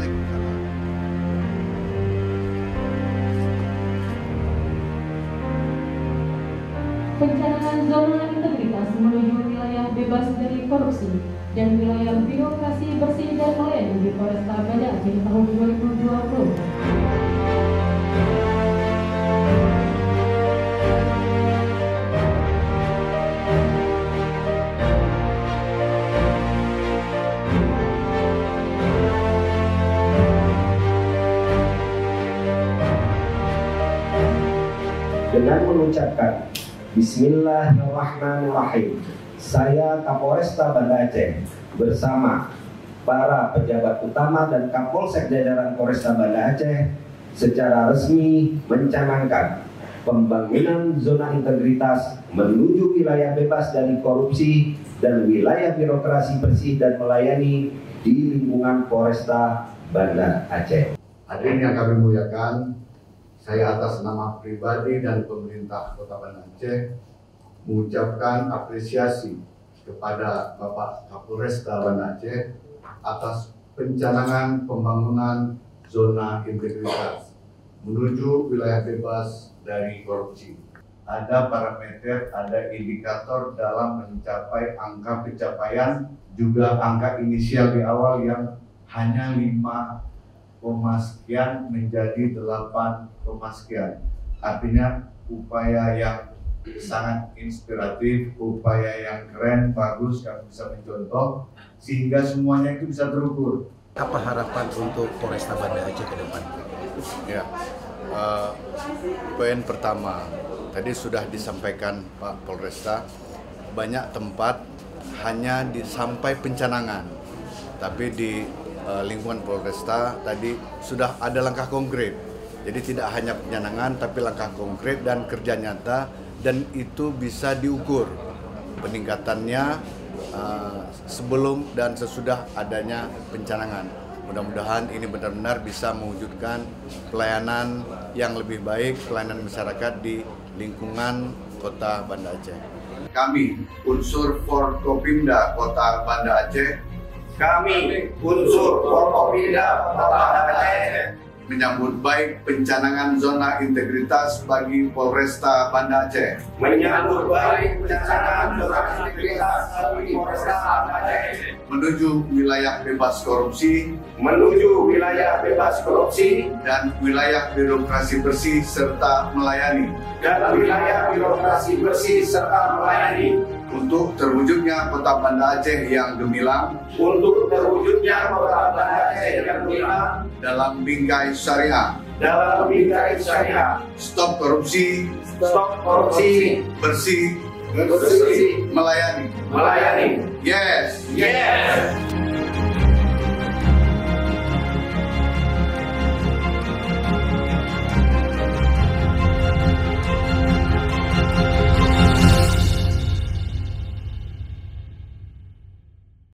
Waalaikumsalam. Pencanahan zona integritas menuju wilayah bebas dari korupsi dan wilayah birokrasi bersih dan melayani di Polresta Banda Aceh tahun 2020. Dengan mengucapkan Bismillahirrahmanirrahim, saya Kapolresta Banda Aceh bersama para pejabat utama dan Kapolsek jajaran Polresta Banda Aceh secara resmi mencanangkan pembangunan zona integritas menuju wilayah bebas dari korupsi dan wilayah birokrasi bersih dan melayani di lingkungan Polresta Banda Aceh. Hadirin yang kami muliakan, saya atas nama pribadi dan pemerintah Kota Banda Aceh mengucapkan apresiasi kepada Bapak Kapolresta Banda Aceh atas pencanangan pembangunan zona integritas menuju wilayah bebas dari korupsi. Ada parameter, ada indikator dalam mencapai angka pencapaian, juga angka inisial di awal yang hanya 5 sekian menjadi 8 sekian. Artinya upaya yang sangat inspiratif, upaya yang keren, bagus, kami bisa mencontoh sehingga semuanya itu bisa terukur. Apa harapan untuk Polresta Banda Aceh ke depan? Ya, poin pertama tadi sudah disampaikan Pak Polresta, banyak tempat hanya sampai pencanangan, tapi di lingkungan Polresta tadi sudah ada langkah konkret. Jadi tidak hanya pencanangan tapi langkah konkret dan kerja nyata, dan itu bisa diukur peningkatannya sebelum dan sesudah adanya pencanangan. Mudah-mudahan ini benar-benar bisa mewujudkan pelayanan yang lebih baik, pelayanan masyarakat di lingkungan Kota Banda Aceh. Kami unsur Forkopimda Kota Banda Aceh, menyambut baik pencanangan zona integritas bagi Polresta Banda Aceh. Menyambut baik pencanangan zona integritas bagi Polresta Banda Aceh Menuju wilayah bebas korupsi, dan wilayah birokrasi bersih serta melayani. Untuk terwujudnya Kota Banda Aceh yang gemilang, dalam bingkai syariah. Stop korupsi, bersih, melayani. Yes.